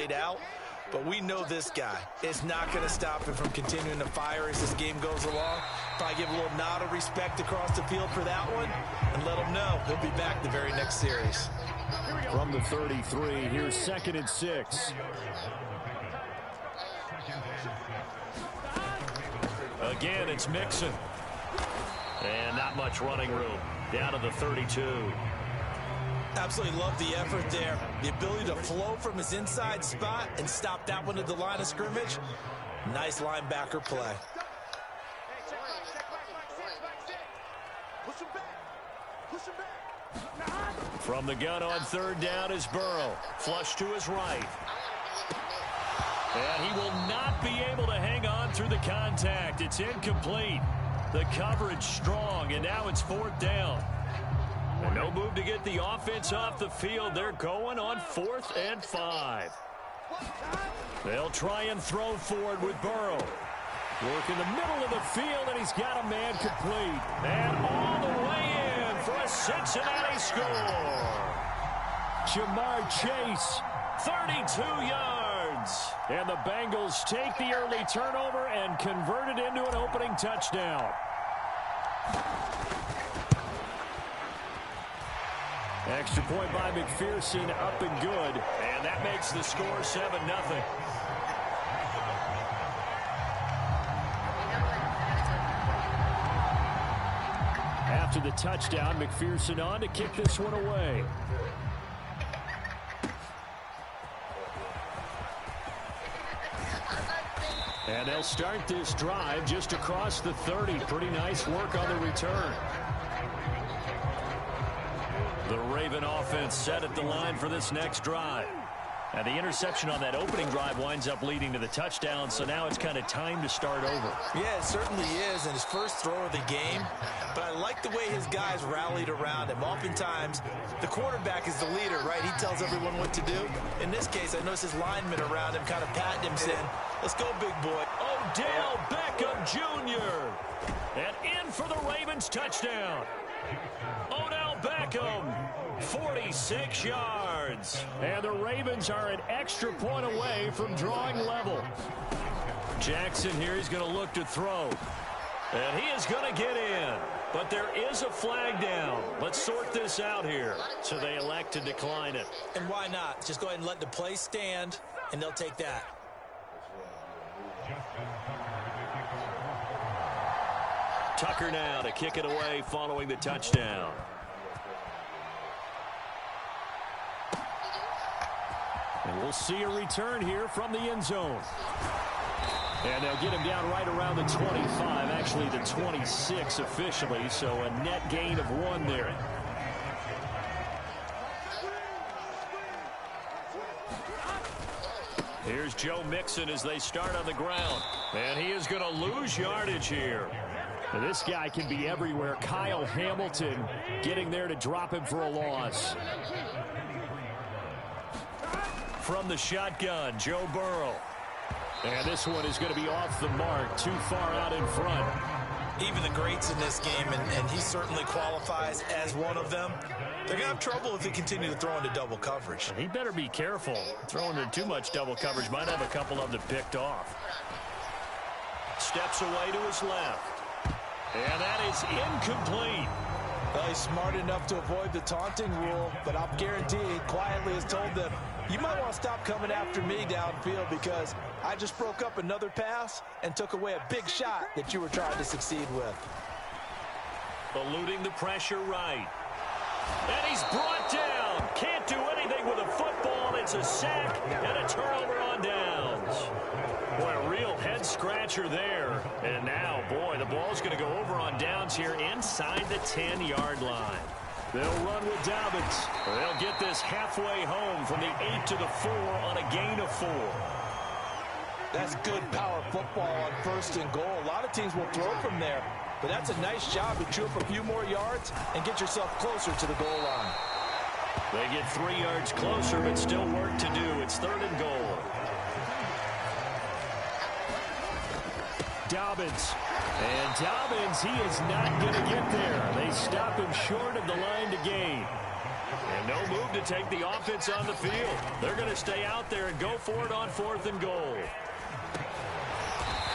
played out. But we know this guy is not going to stop him from continuing to fire as this game goes along. Probably give a little nod of respect across the field for that one and let him know he'll be back the very next series. From the 33, here's 2nd and 6. Again, it's Mixon. And not much running room. Down to the 32. Absolutely love the effort there. The ability to flow from his inside spot and stop that one at the line of scrimmage. Nice linebacker play. From the gun on 3rd down is Burrow. Flush to his right. And he will not be able to hang on through the contact. It's incomplete. The coverage strong, and now it's 4th down. And no move to get the offense off the field. They're going on 4th and 5. They'll try and throw forward with Burrow. Work in the middle of the field, and he's got a man complete. And all the way in for a Cincinnati score. Jamar Chase, 32 yards. And the Bengals take the early turnover and convert it into an opening touchdown. Extra point by McPherson, up and good. And that makes the score 7-0. After the touchdown, McPherson on to kick this one away. And they'll start this drive just across the 30. Pretty nice work on the return. The Raven offense set at the line for this next drive. And the interception on that opening drive winds up leading to the touchdown, so now it's kind of time to start over. Yeah, it certainly is, and his first throw of the game. But I like the way his guys rallied around him. Oftentimes, the quarterback is the leader, right? He tells everyone what to do. In this case, I noticed his linemen around him kind of patting him, saying, "Let's go, big boy." Odell Beckham Jr. And in for the Ravens touchdown. Odell Beckham, 46 yards. And the Ravens are an extra point away from drawing level. Jackson here is going to look to throw. And he is going to get in. But there is a flag down. Let's sort this out here. So they elect to decline it. And why not? Just go ahead and let the play stand, and they'll take that. Tucker now to kick it away following the touchdown. And we'll see a return here from the end zone. And they'll get him down right around the 25, actually the 26 officially, so a net gain of 1 there. Here's Joe Mixon as they start on the ground. And he is going to lose yardage here. Now this guy can be everywhere. Kyle Hamilton getting there to drop him for a loss. From the shotgun, Joe Burrow. And this one is going to be off the mark, too far out in front. Even the greats in this game, and he certainly qualifies as one of them, they're going to have trouble if they continue to throw into double coverage. He better be careful. Throwing into too much double coverage might have a couple of them picked off. Steps away to his left. And that is incomplete. Well, he's smart enough to avoid the taunting rule, but I'll guarantee he quietly has told them, you might want to stop coming after me downfield because I just broke up another pass and took away a big shot that you were trying to succeed with. Eluding the pressure right. And he's brought down. Can't do anything with a football. It's a sack and a turnover on downs. Boy, a real head-scratcher there. And now, boy, the ball's going to go over on downs here inside the 10-yard line. They'll run with Dobbins. They'll get this halfway home from the 8 to the 4 on a gain of 4. That's good power football on 1st and goal. A lot of teams will throw from there, but that's a nice job to chew up a few more yards and get yourself closer to the goal line. They get 3 yards closer, but still work to do. It's 3rd and goal. Dobbins. And Dobbins, he is not going to get there. They stop him short of the line to gain. And no move to take the offense on the field. They're going to stay out there and go for it on 4th and goal.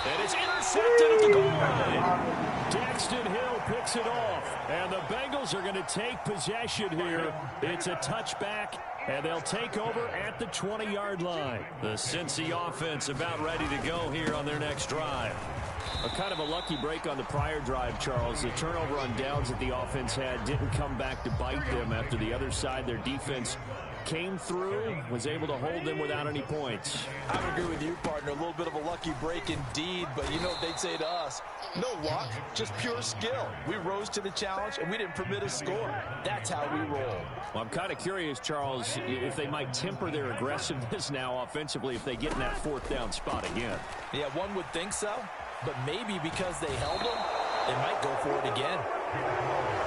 And it's intercepted at the goal line. Daxton Hill picks it off. And the Bengals are going to take possession here. It's a touchback, and they'll take over at the 20-yard line. The Cincy offense about ready to go here on their next drive. A kind of a lucky break on the prior drive, Charles. The turnover on downs that the offense had didn't come back to bite them after the other side. Their defense came through, was able to hold them without any points. I would agree with you, partner. A little bit of a lucky break indeed, but you know what they'd say to us? No luck, just pure skill. We rose to the challenge, and we didn't permit a score. That's how we roll. Well, I'm kind of curious, Charles, if they might temper their aggressiveness now offensively if they get in that 4th down spot again. Yeah, one would think so, but maybe because they held them, they might go for it again.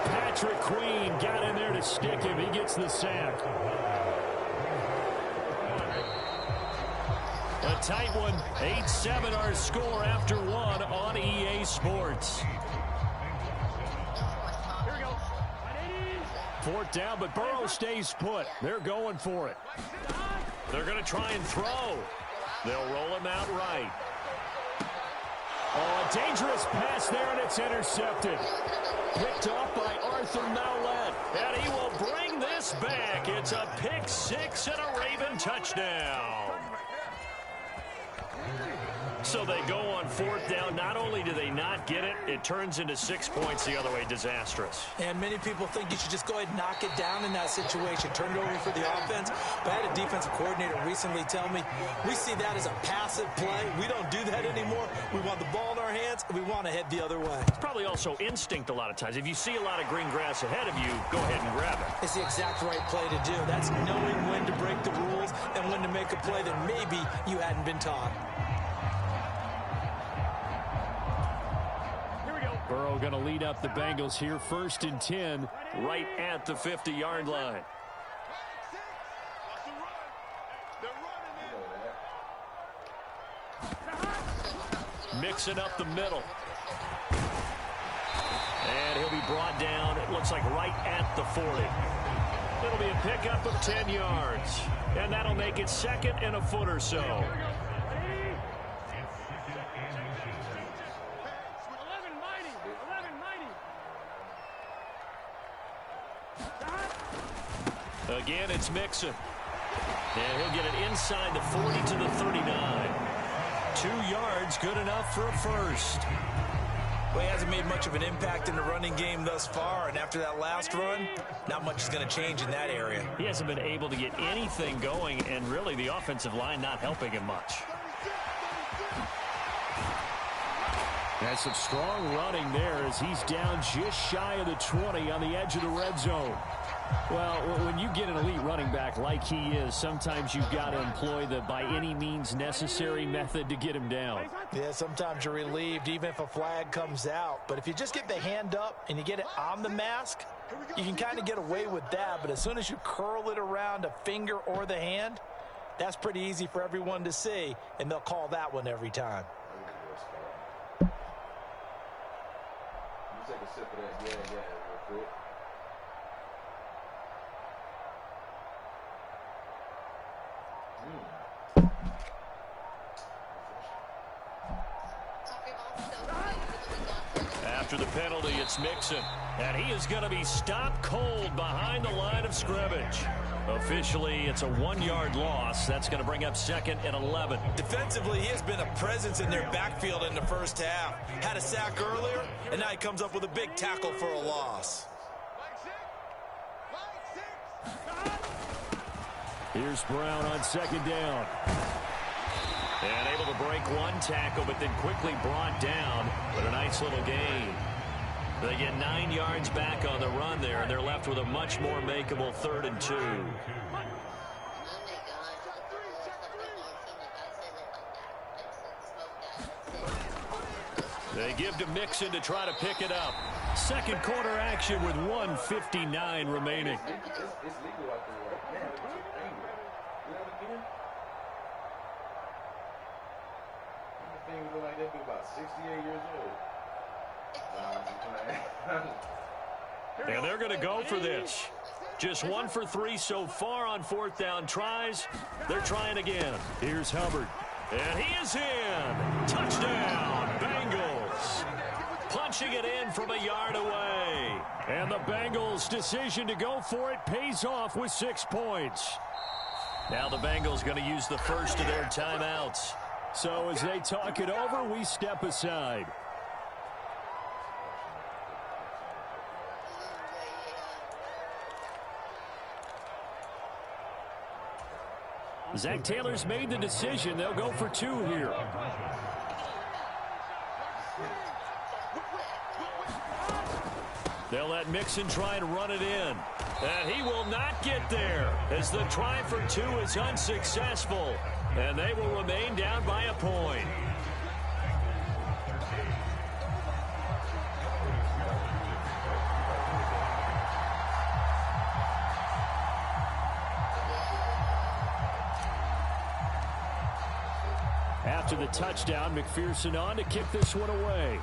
Patrick Queen got in there to stick him. He gets the sack. A tight one. 8-7 our score after one on EA Sports. Here we go. 4th down, but Burrow stays put. They're going for it. They're going to try and throw. They'll roll him out right. Oh, a dangerous pass there, and it's intercepted. Picked off by Arthur Maulet, and he will bring this back. It's a pick 6 and a Raven touchdown. So they go on 4th down. Not only do they not get it, it turns into 6 points the other way. Disastrous. And many people think you should just go ahead and knock it down in that situation. Turn it over for the offense. But I had a defensive coordinator recently tell me, we see that as a passive play. We don't do that anymore. We want the ball in our hands, and we want to head the other way. It's probably also instinct a lot of times. If you see a lot of green grass ahead of you, go ahead and grab it. It's the exact right play to do. That's knowing when to break the rules and when to make a play that maybe you hadn't been taught. Burrow going to lead up the Bengals here. 1st and 10, right at the 50-yard line. Mixing up the middle. And he'll be brought down, it looks like right at the 40. It'll be a pickup of 10 yards. And that'll make it 2nd and a foot or so. Again, it's Mixon. And he'll get it inside the 40 to the 39. 2 yards, good enough for a first. Well, he hasn't made much of an impact in the running game thus far, and after that last run, not much is going to change in that area. He hasn't been able to get anything going, and really the offensive line not helping him much. That's some strong running there as he's down just shy of the 20 on the edge of the red zone. Well, when you get an elite running back like he is, sometimes you've got to employ the by any means necessary method to get him down. Yeah, sometimes you're relieved even if a flag comes out. But if you just get the hand up and you get it on the mask, you can kind of get away with that. But as soon as you curl it around a finger or the hand, that's pretty easy for everyone to see, and they'll call that one every time. You take a sip of that, yeah, real quick. After the penalty, it's Mixon. And he is going to be stopped cold behind the line of scrimmage. Officially, it's a 1-yard loss. That's going to bring up 2nd and 11. Defensively, he has been a presence in their backfield in the first half. Had a sack earlier, and now he comes up with a big tackle for a loss. Here's Brown on 2nd down. And able to break one tackle, but then quickly brought down. But a nice little gain. They get 9 yards back on the run there, and they're left with a much more makeable 3rd and 2. They give to Mixon to try to pick it up. Second quarter action with 1:59 remaining. It's legal out there right now. You know what I mean? I think we look like that be about 68 years old. And they're going to go for this. Just 1 for 3 so far on fourth down tries. They're trying again. Here's Hubbard. And he is in. Touchdown, Bengals. Punching it in from a yard away. And the Bengals' decision to go for it pays off with 6 points. Now the Bengals going to use the first of their timeouts. So as they talk it over, we step aside. Zach Taylor's made the decision. They'll go for 2 here. They'll let Mixon try and run it in. And he will not get there as the try for 2 is unsuccessful. And they will remain down by a point. After the touchdown, McPherson on to kick this one away.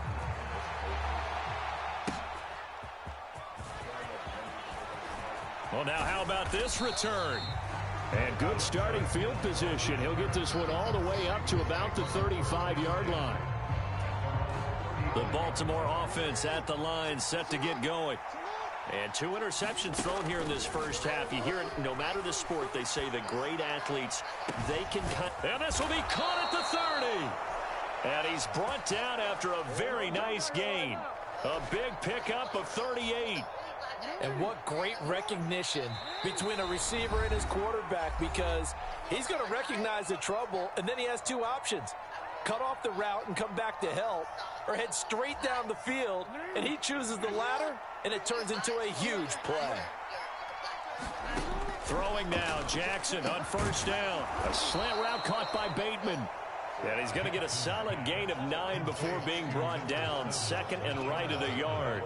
Well, now how about this return? And good starting field position. He'll get this one all the way up to about the 35-yard line. The Baltimore offense at the line, set to get going. And 2 interceptions thrown here in this first half. You hear it, no matter the sport, they say the great athletes, they can cut. And this will be caught at the 30. And he's brought down after a very nice gain. A big pickup of 38. And what great recognition between a receiver and his quarterback, because he's going to recognize the trouble, and then he has 2 options. Cut off the route and come back to help, or head straight down the field, and he chooses the latter, and it turns into a huge play. Throwing now, Jackson on first down. A slant route caught by Bateman. And he's going to get a solid gain of 9 before being brought down. Second and right at a yard.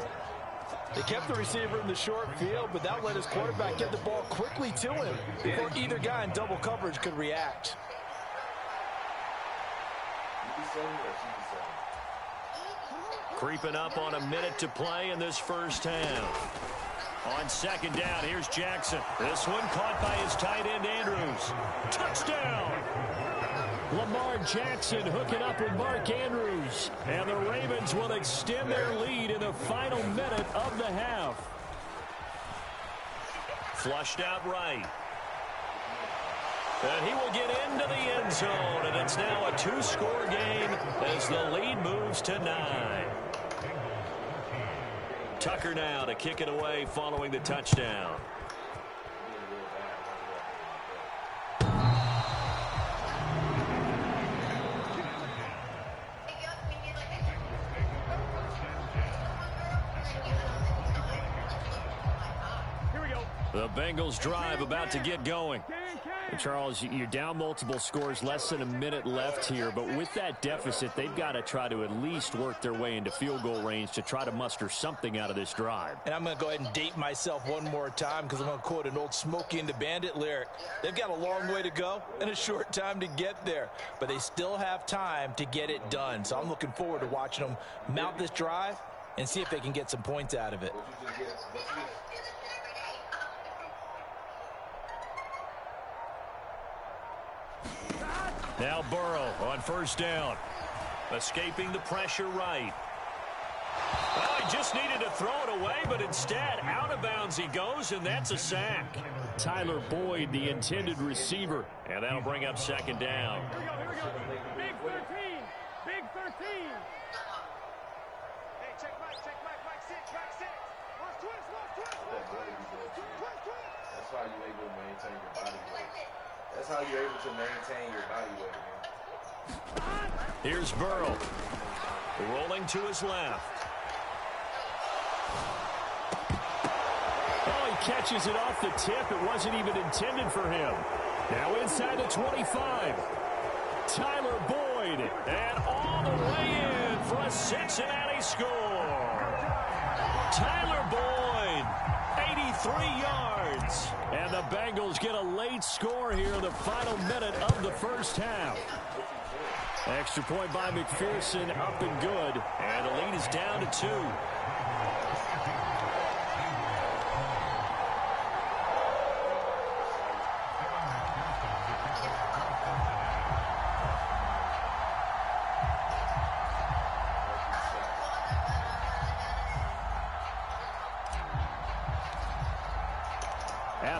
They kept the receiver in the short field, but that let his quarterback get the ball quickly to him before either guy in double coverage could react. Creeping up on a minute to play in this first half. On second down, here's Jackson. This one caught by his tight end, Andrews. Touchdown! Lamar Jackson hooking up with Mark Andrews. And the Ravens will extend their lead in the final minute of the half. Flushed out right. And he will get into the end zone. And it's now a 2-score game as the lead moves to 9. Tucker now to kick it away following the touchdown. The Bengals drive about to get going. And Charles, you're down multiple scores, less than a minute left here. But with that deficit, they've got to try to at least work their way into field goal range to try to muster something out of this drive. And I'm going to go ahead and date myself one more time because I'm going to quote an old Smokey and the Bandit lyric. They've got a long way to go and a short time to get there. But they still have time to get it done. So I'm looking forward to watching them mount this drive and see if they can get some points out of it. Now Burrow on first down. Escaping the pressure right. Oh, he just needed to throw it away, but instead out of bounds he goes, and that's a sack. Tyler Boyd, the intended receiver. And that'll bring up second down. Here we go. Big 13. Big 13. Hey, check Mike, six. Watch twist. That's how you're able to maintain your body weight. That's how you're able to maintain your body weight, man. Here's Burrow. Rolling to his left. Oh, he catches it off the tip. It wasn't even intended for him. Now inside the 25. Tyler Boyd. And all the way in for a Cincinnati score. Tyler Boyd. 83 yards. And the Bengals get a late score here in the final minute of the first half. Extra point by McPherson, up and good. And the lead is down to 2.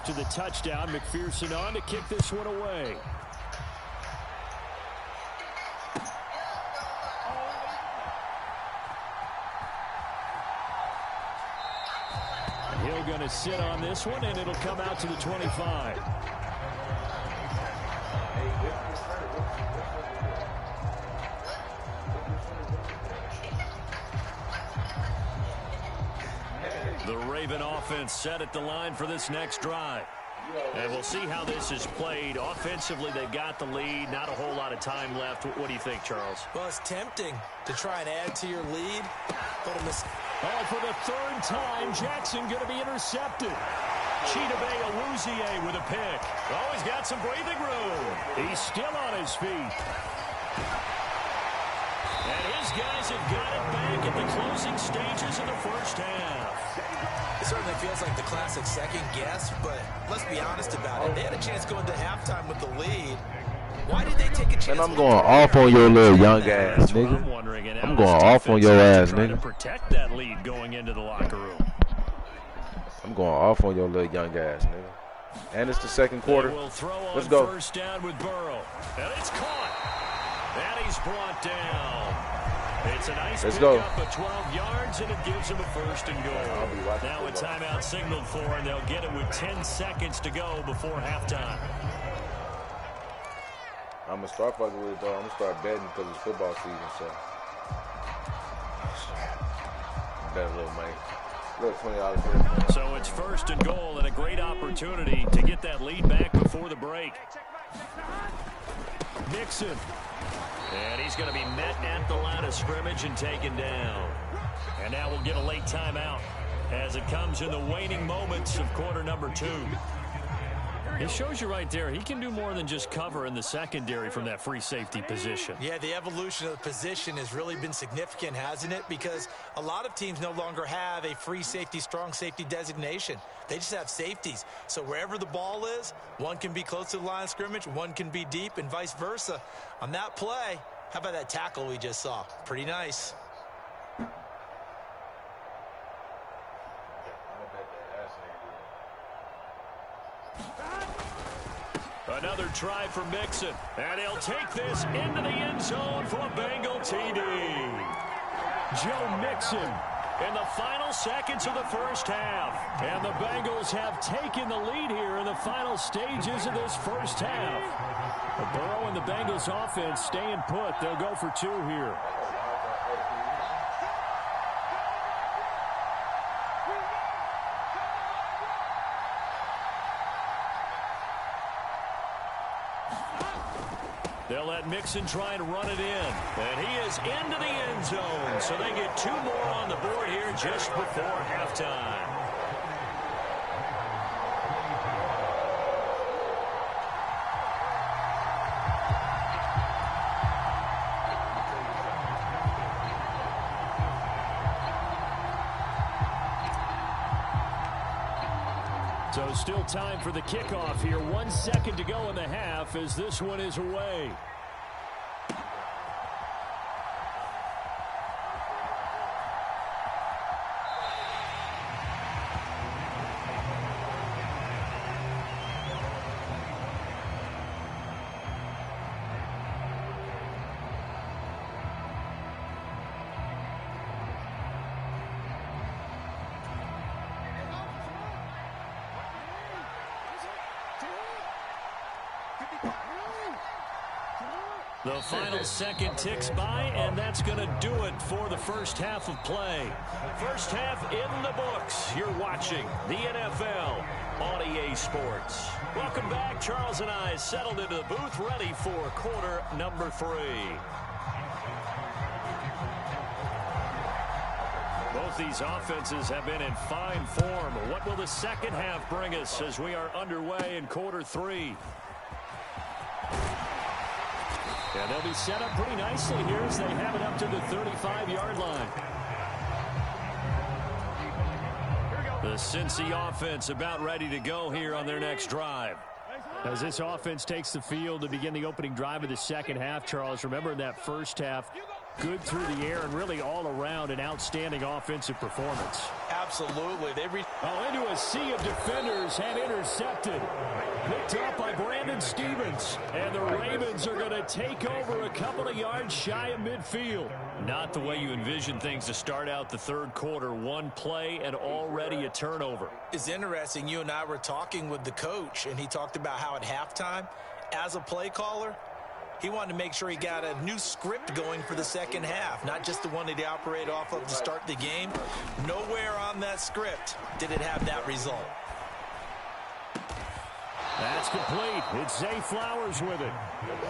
after the touchdown. McPherson on to kick this one away. Hill going to sit on this one, and it'll come out to the 25. The Raven offense set at the line for this next drive. And we'll see how this is played. Offensively, they've got the lead. Not a whole lot of time left. What do you think, Charles? Well, it's tempting to try and add to your lead. But oh, for the third time, Jackson going to be intercepted. Chidobe Awuzie with a pick. Oh, he's got some breathing room. He's still on his feet. And his guys have got it back at the closing stages of the first half. It certainly feels like the classic second guess, but let's be honest about it. They had a chance going to halftime with the lead. Why did they take a chance? And I'm going off on your little young ass, nigga. I'm going off on your ass, nigga. Protect that lead going into the locker room. I'm going off on your little young ass, nigga. And it's the second quarter. Let's go. First down with Burrow. And it's caught. And he's brought down. It's a nice pickup of 12 yards, and it gives him a first and goal. Now a timeout signaled for, and they'll get it with 10 seconds to go before halftime. I'm going to start fucking with it, though. I'm going to start betting because it's football season, so. Bet a little, mate. Look, $20 here. So it's first and goal, and a great opportunity to get that lead back before the break. Nixon. And he's going to be met at the line of scrimmage and taken down. And now we'll get a late timeout as it comes in the waning moments of quarter number 2. It shows you right there, he can do more than just cover in the secondary from that free safety position. Yeah, the evolution of the position has really been significant, hasn't it? Because a lot of teams no longer have a free safety, strong safety designation. They just have safeties. So wherever the ball is, one can be close to the line of scrimmage, one can be deep, and vice versa. On that play, how about that tackle we just saw? Pretty nice. Another try for Mixon, and he'll take this into the end zone for a Bengal TD. Joe Mixon in the final seconds of the first half. And the Bengals have taken the lead here in the final stages of this first half. But Burrow and the Bengals offense staying put. They'll go for 2 here. They'll let Mixon try and run it in. And he is into the end zone. So they get 2 more on the board here just before halftime. So still time for the kickoff here. 1 second to go in the half as this one is away. The final second ticks by, and that's going to do it for the first half of play. First half in the books. You're watching the NFL on EA Sports. Welcome back. Charles and I settled into the booth, ready for quarter number 3. Both these offenses have been in fine form. What will the second half bring us as we are underway in quarter 3? Yeah, they'll be set up pretty nicely here as they have it up to the 35-yard line. The Cincy offense about ready to go here on their next drive. As this offense takes the field to begin the opening drive of the second half, Charles, remember in that first half, Good through the air and really all around an outstanding offensive performance. Absolutely. Into a sea of defenders and intercepted. Picked up by Brandon Stevens. And the Ravens are going to take over a couple of yards shy of midfield. Not the way you envision things to start out the third quarter. One play and already a turnover. It's interesting. You and I were talking with the coach, and he talked about how at halftime, as a play caller, he wanted to make sure he got a new script going for the second half, not just the one that he operated off of to start the game. Nowhere on that script did it have that result. That's complete. It's Zay Flowers with it.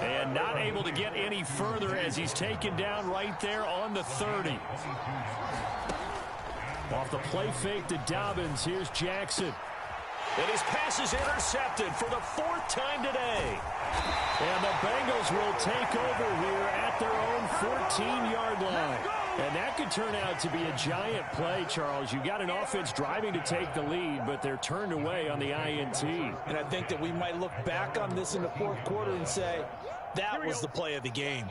And not able to get any further as he's taken down right there on the 30. Off the play fake to Dobbins, here's Jackson. And his pass is intercepted for the 4th time today. And the Bengals will take over here at their own 14-yard line. And that could turn out to be a giant play, Charles. You got an offense driving to take the lead, but they're turned away on the INT. And I think that we might look back on this in the fourth quarter and say, that was the play of the game.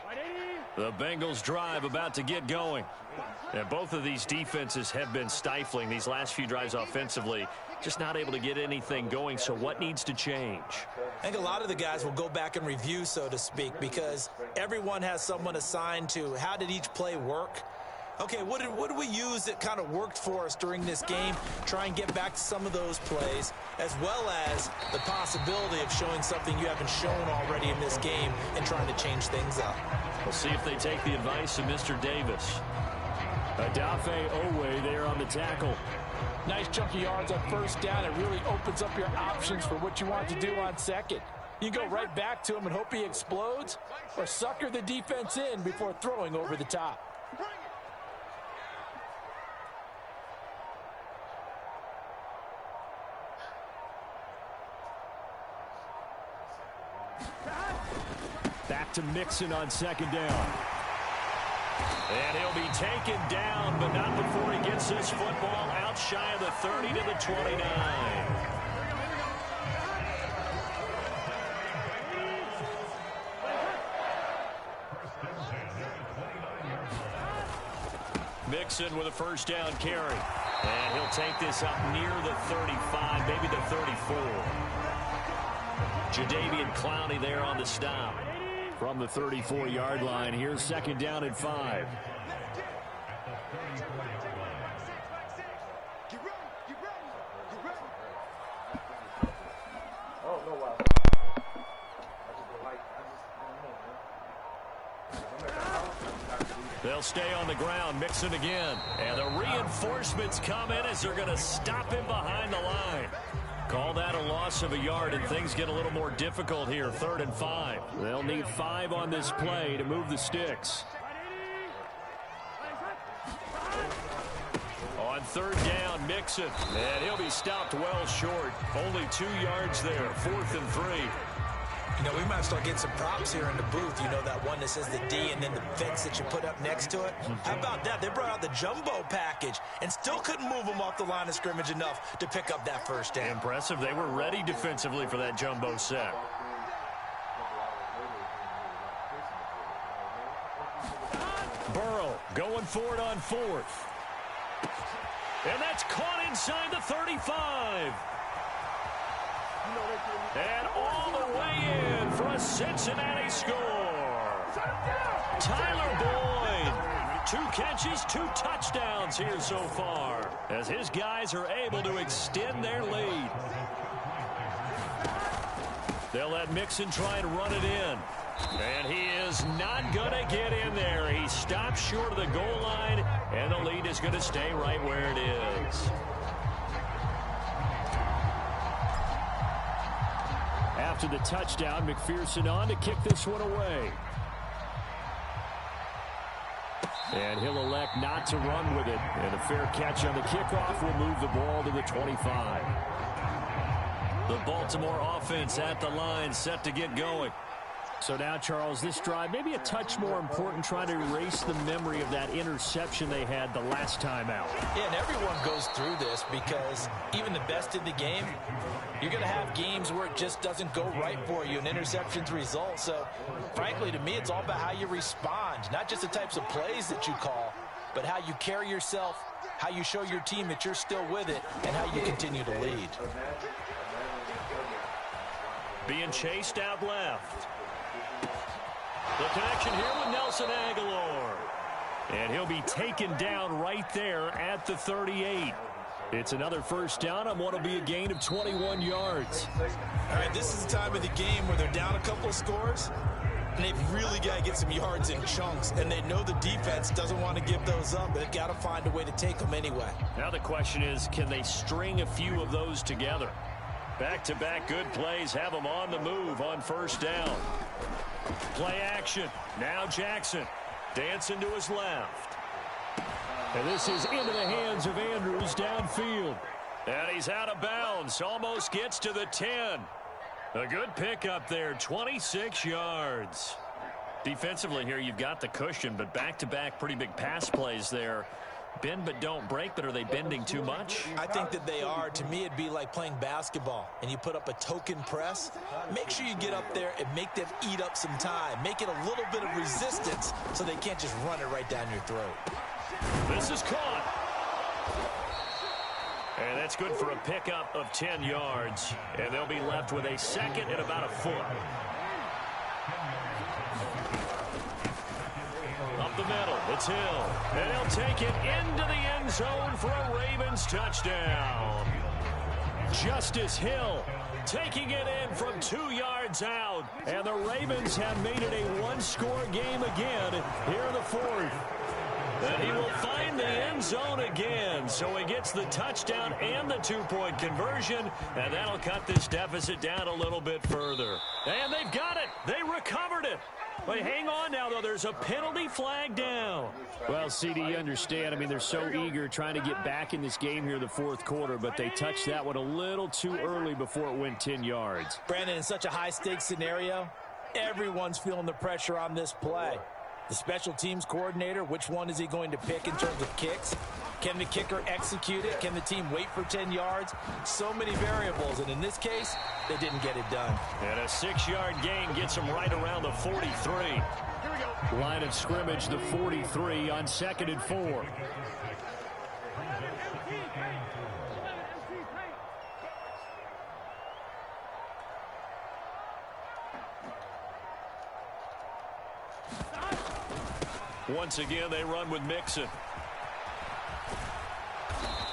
The Bengals drive about to get going. And both of these defenses have been stifling these last few drives offensively. Just not able to get anything going, so what needs to change? I think a lot of the guys will go back and review, so to speak, because everyone has someone assigned to how did each play work. Okay, what did we use that kind of worked for us during this game? Try and get back to some of those plays, as well as the possibility of showing something you haven't shown already in this game and trying to change things up. We'll see if they take the advice of Mr. Davis. Adafe Owe there on the tackle. Nice chunky yards on first down. It really opens up your options for what you want to do on second. You can go right back to him and hope he explodes, or sucker the defense in before throwing over the top. Back to Mixon on second down. And he'll be taken down, but not before he gets this football out shy of the 30 to the 29. Mixon with a first down carry. And he'll take this up near the 35, maybe the 34. Jadeveon Clowney there on the stop. From the 34-yard line, here's second down and 5. They'll stay on the ground, Mixon again. And the reinforcements come in as they're going to stop him behind the line. Call that a loss of a yard, and things get a little more difficult here, 3rd and 5. They'll need 5 on this play to move the sticks. On 3rd down, Mixon, and he'll be stopped well short. Only 2 yards there, 4th and 3. You know, we might start getting some props here in the booth. You know, that one that says the D and then the fence that you put up next to it. How about that? They brought out the jumbo package and still couldn't move them off the line of scrimmage enough to pick up that first down. Impressive. They were ready defensively for that jumbo set. Burrow going for it on 4th. And that's caught inside the 35. And all the way in for a Cincinnati score. Tyler Boyd. 2 catches, 2 touchdowns here so far, as his guys are able to extend their lead. They'll let Mixon try and run it in. And he is not going to get in there. He stops short of the goal line, and the lead is going to stay right where it is. After the touchdown, McPherson on to kick this one away. And he'll elect not to run with it. And a fair catch on the kickoff will move the ball to the 25. The Baltimore offense at the line, set to get going. So now, Charles, this drive maybe a touch more important, trying to erase the memory of that interception they had the last time out. Yeah, and everyone goes through this because even the best in the game, you're going to have games where it just doesn't go right for you and interceptions result. So, frankly, to me, it's all about how you respond, not just the types of plays that you call, but how you carry yourself, how you show your team that you're still with it, and how you continue to lead. Being chased out left. The connection here with Nelson Aguilar. And he'll be taken down right there at the 38. It's another first down on what will be a gain of 21 yards. All right, this is the time of the game where they're down a couple of scores, and they've really got to get some yards in chunks, and they know the defense doesn't want to give those up, but they've got to find a way to take them anyway. Now the question is, can they string a few of those together? Back-to-back good plays have them on the move on first down. Play action. Now Jackson dancing to his left. And this is into the hands of Andrews downfield. And he's out of bounds. Almost gets to the 10. A good pickup there, 26 yards. Defensively here, you've got the cushion, but back-to-back pretty big pass plays there. Bend but don't break, but are they bending too much? I think that they are. To me, it'd be like playing basketball, and you put up a token press. Make sure you get up there and make them eat up some time. Make it a little bit of resistance so they can't just run it right down your throat. This is caught. And that's good for a pickup of 10 yards. And they'll be left with a second and about a foot. Up the middle, it's Hill. And he'll take it into the end zone for a Ravens touchdown. Justice Hill taking it in from 2 yards out. And the Ravens have made it a one-score game again here in the fourth. And he will find the end zone again. So he gets the touchdown and the two-point conversion. And that'll cut this deficit down a little bit further. And they've got it. They recovered it. But hang on now, though. There's a penalty flag down. Well, CD, you understand. I mean, they're so eager trying to get back in this game here in the fourth quarter, but they touched that one a little too early before it went 10 yards. Brandon, in such a high-stakes scenario, everyone's feeling the pressure on this play. The special teams coordinator, which one is he going to pick in terms of kicks? Can the kicker execute it? Can the team wait for 10 yards? So many variables, and in this case, they didn't get it done. And a 6-yard gain gets them right around the 43. Line of scrimmage, the 43 on 2nd and 4. Once again, they run with Mixon.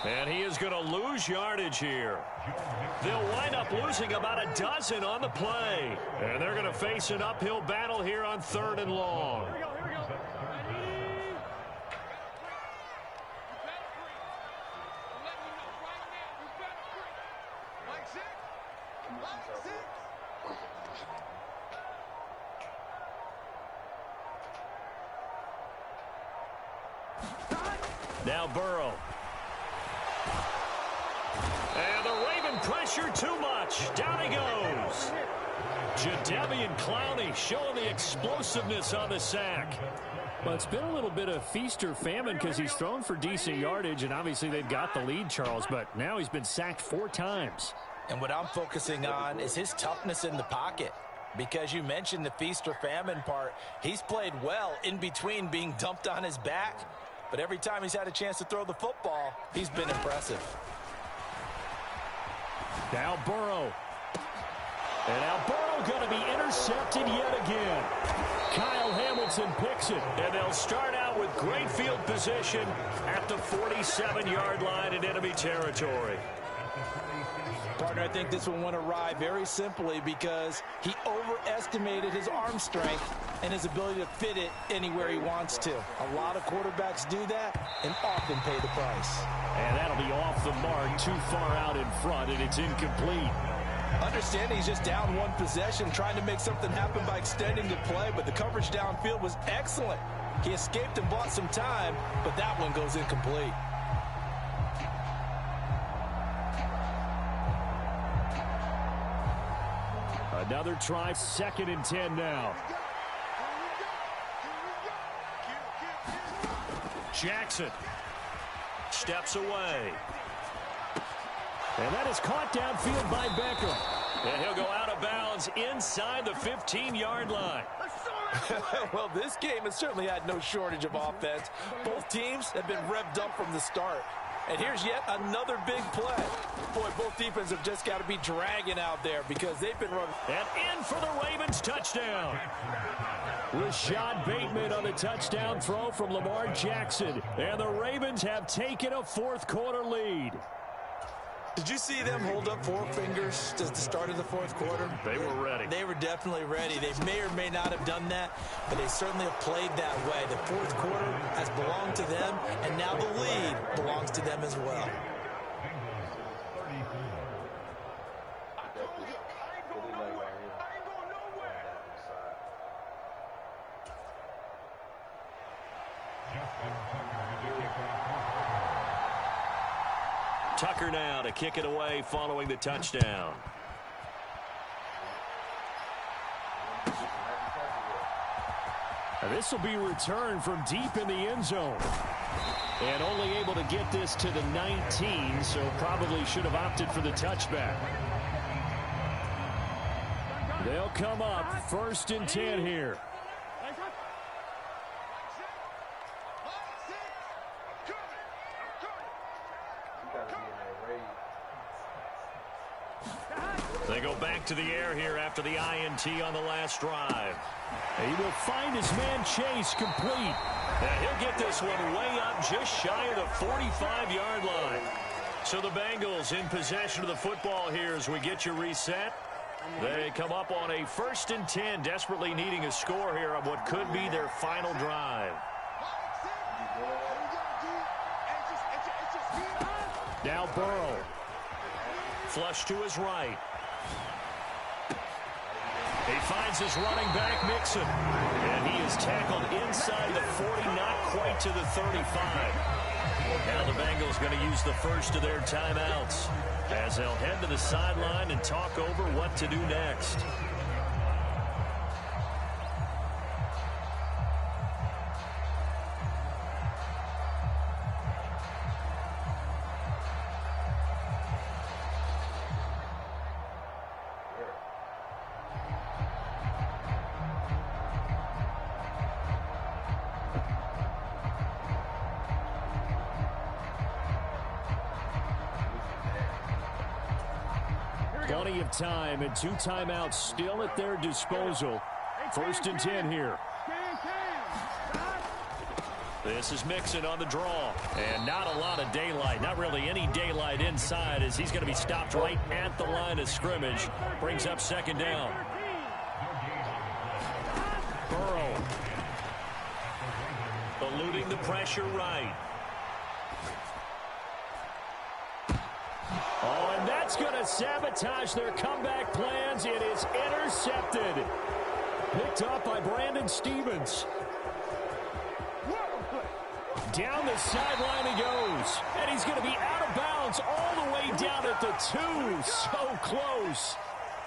And he is going to lose yardage here. They'll wind up losing about a dozen on the play. And they're going to face an uphill battle here on 3rd and long. Here we go. Now Burrow. And the Raven pressure too much. Down he goes. Jadeveon Clowney showing the explosiveness on the sack. Well, it's been a little bit of feast or famine because he's thrown for decent yardage, and obviously they've got the lead, Charles, but now he's been sacked 4 times. And what I'm focusing on is his toughness in the pocket. Because you mentioned the feast or famine part, he's played well in between being dumped on his back. But every time he's had a chance to throw the football, he's been impressive. Now Burrow. And now Burrow going to be intercepted yet again. Kyle Hamilton picks it. And they'll start out with great field position at the 47-yard line in enemy territory. Partner, I think this one went awry very simply because he overestimated his arm strength and his ability to fit it anywhere he wants to. A lot of quarterbacks do that and often pay the price. And that'll be off the mark, too far out in front, and it's incomplete. Understand he's just down one possession, trying to make something happen by extending the play, but the coverage downfield was excellent. He escaped and bought some time, but that one goes incomplete. Another try, 2nd and 10 now. Jackson steps away. And that is caught downfield by Beckham. And he'll go out of bounds inside the 15-yard line. Well, this game has certainly had no shortage of offense. Both teams have been revved up from the start. And here's yet another big play. Boy, both defenses have just got to be dragging out there because they've been running. And in for the Ravens touchdown. Rashad Bateman on the touchdown throw from Lamar Jackson. And the Ravens have taken a 4th quarter lead. Did you see them hold up 4 fingers at the start of the 4th quarter? They were ready. They were definitely ready. They may or may not have done that, but they certainly have played that way. The 4th quarter has belonged to them, and now the lead belongs to them as well. Tucker now to kick it away following the touchdown. This will be returned from deep in the end zone. And only able to get this to the 19, so probably should have opted for the touchback. They'll come up 1st and 10 here. They go back to the air here after the INT on the last drive. He will find his man Chase complete. And he'll get this one way up just shy of the 45-yard line. So the Bengals in possession of the football here as we get you reset. They come up on a 1st and 10, desperately needing a score here on what could be their final drive. Now Burrow. Flush to his right. He finds his running back, Mixon. And he is tackled inside the 40, not quite to the 35. Now the Bengals going to use the first of their timeouts as they'll head to the sideline and talk over what to do next. Plenty of time and 2 timeouts still at their disposal. 1st and 10 here. This is Mixon on the draw. And not a lot of daylight. Not really any daylight inside as he's going to be stopped right at the line of scrimmage. Brings up 2nd down. Burrow. Eluding the pressure right. Oh, and that's going to sabotage their comeback plans. It is intercepted. Picked up by Brandon Stevens. Down the sideline he goes. And he's going to be out of bounds all the way down at the 2. So close.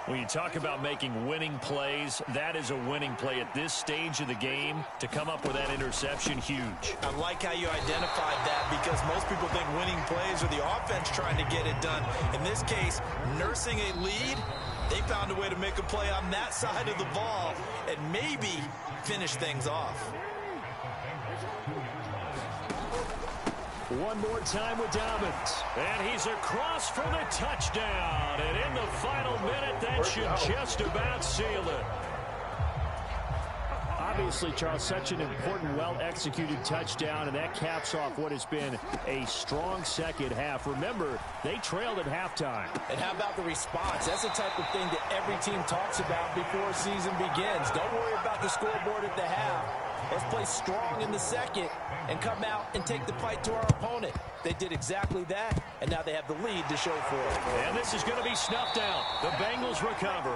When you talk about making winning plays, that is a winning play at this stage of the game. To come up with that interception, huge. I like how you identified that because most people think winning plays are the offense trying to get it done. In this case, nursing a lead, they found a way to make a play on that side of the ball and maybe finish things off. One more time with Dobbins. And he's across for the touchdown. And in the final minute, that should just about seal it. Obviously, Charles, such an important, well-executed touchdown, and that caps off what has been a strong second half. Remember, they trailed at halftime. And how about the response? That's the type of thing that every team talks about before a season begins. Don't worry about the scoreboard at the half. Let's play strong in the second and come out and take the fight to our opponent. They did exactly that, and now they have the lead to show for it. And this is going to be snuffed out. The Bengals recover.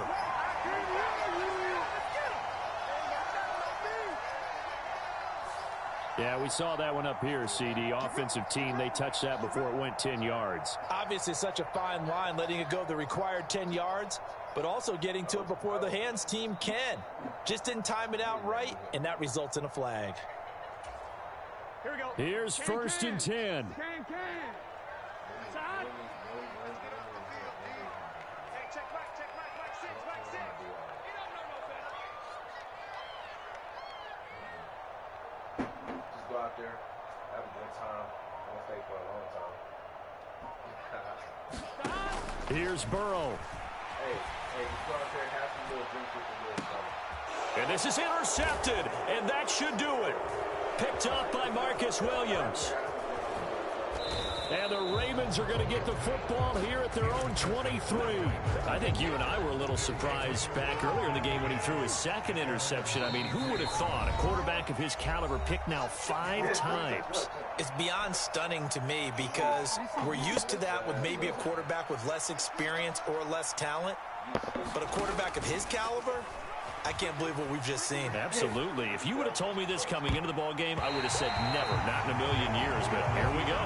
Yeah, we saw that one up here, CD. Offensive team, they touched that before it went 10 yards. Obviously, such a fine line, letting it go the required 10 yards, but also getting to it before the hands team can. Just didn't time it out right, and that results in a flag. Here we go. Here's first and 10. Side. Hey, check back, six. You don't know no better. Just go out there, have a good time. Don't stay for a long time. Here's Burrow. Hey, just go out there and have some little drinks with the little fella. And this is intercepted, and that should do it. Picked up by Marcus Williams. And the Ravens are going to get the football here at their own 23. I think you and I were a little surprised back earlier in the game when he threw his second interception. I mean, who would have thought a quarterback of his caliber picked now 5 times? It's beyond stunning to me because we're used to that with maybe a quarterback with less experience or less talent. But a quarterback of his caliber, I can't believe what we've just seen. Absolutely. If you would have told me this coming into the ball game, I would have said never, not in a million years. But here we go.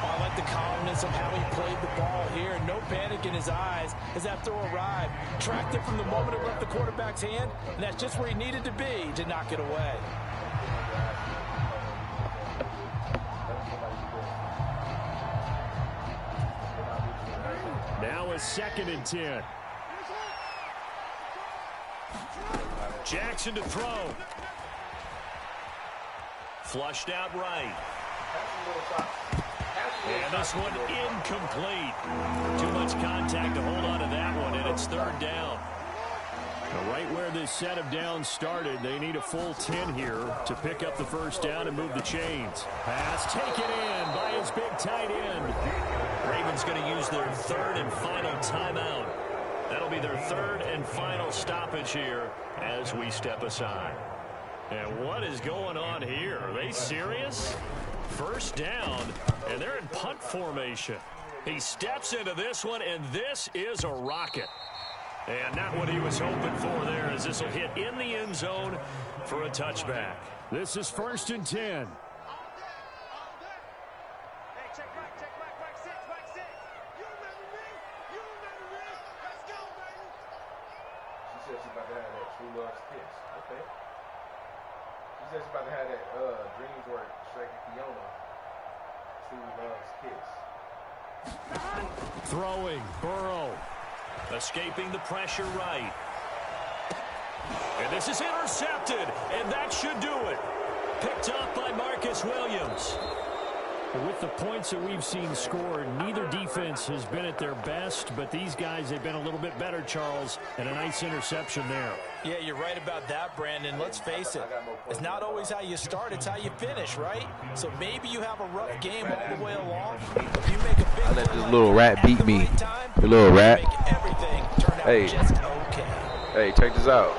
I like the calmness of how he played the ball here. No panic in his eyes as that throw arrived. Tracked it from the moment it left the quarterback's hand, and that's just where he needed to be to knock it away. Now a second and 10. Jackson to throw. Flushed out right. And this one incomplete. Too much contact to hold on to that one, and it's third down. Now, right where this set of downs started, they need a full 10 here to pick up the first down and move the chains. Pass taken in by his big tight end. Ravens going to use their third and final timeout. That'll be their third and final stoppage here as we step aside. And what is going on here? Are they serious? First down, and they're in punt formation. He steps into this one, and this is a rocket. And not what he was hoping for there, as this will hit in the end zone for a touchback. This is first and 10. Hey, check back, six. You remember me? Let's go, baby. She said she's about to have that true love's kiss. Okay. She said she's about to have that dreams work, Shrek and Fiona. True love's kiss. Throwing, Burrow. Escaping the pressure right. And this is intercepted, and that should do it. Picked up by Marcus Williams. With the points that we've seen scored, neither defense has been at their best, but these guys have been a little bit better, Charles, and a nice interception there. Yeah, you're right about that, Brandon. Let's face it. It's not always how you start, it's how you finish, right? So maybe you have a rough game all the way along. If you make a big I let play this like little that rat beat at the me. right time, The little rat. make everything turn out Hey. just okay. Hey, check this out.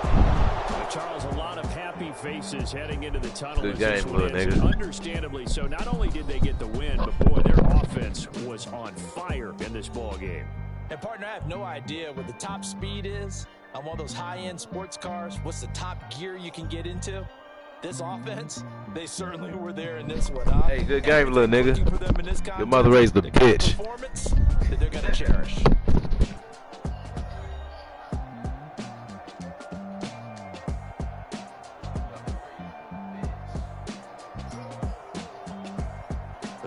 Charles, a lot of happy faces heading into the tunnel. Good as this game, one little ends. nigga. Understandably so. Not only did they get the win, but boy, their offense was on fire in this ball game. And partner, I have no idea what the top speed is on one of those high-end sports cars. What's the top gear you can get into? This offense, they certainly were there in this one. Huh? Hey, good game, little nigga. Looking for them in this Your mother raised the contest, the kind of bitch. performance that they're going to cherish.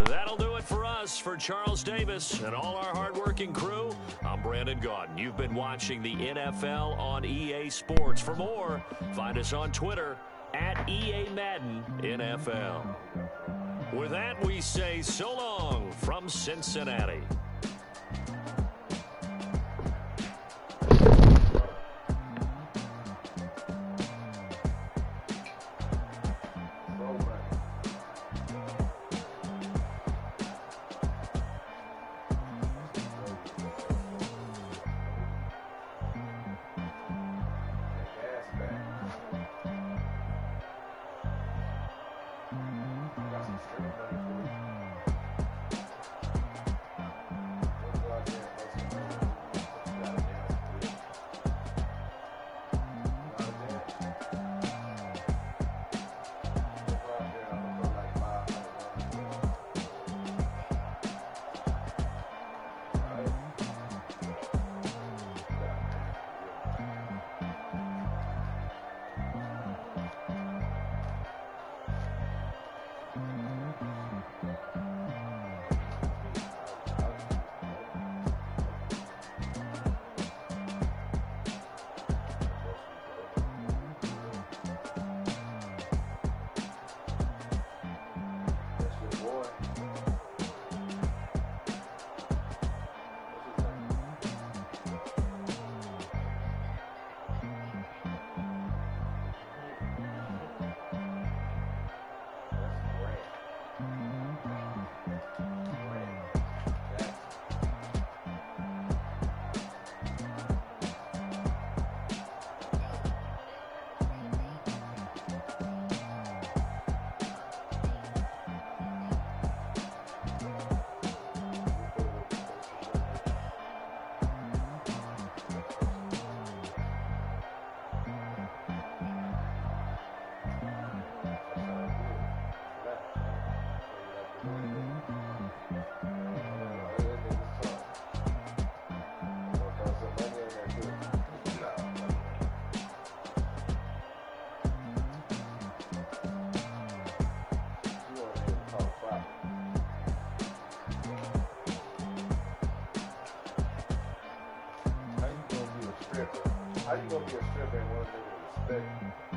That'll do it for us. For Charles Davis and all our hardworking crew, I'm Brandon Gaudin. You've been watching the NFL on EA Sports. For more, find us on Twitter at EA Madden NFL. With that, we say so long from Cincinnati. stripper? How you gonna be a stripper and want to respect you?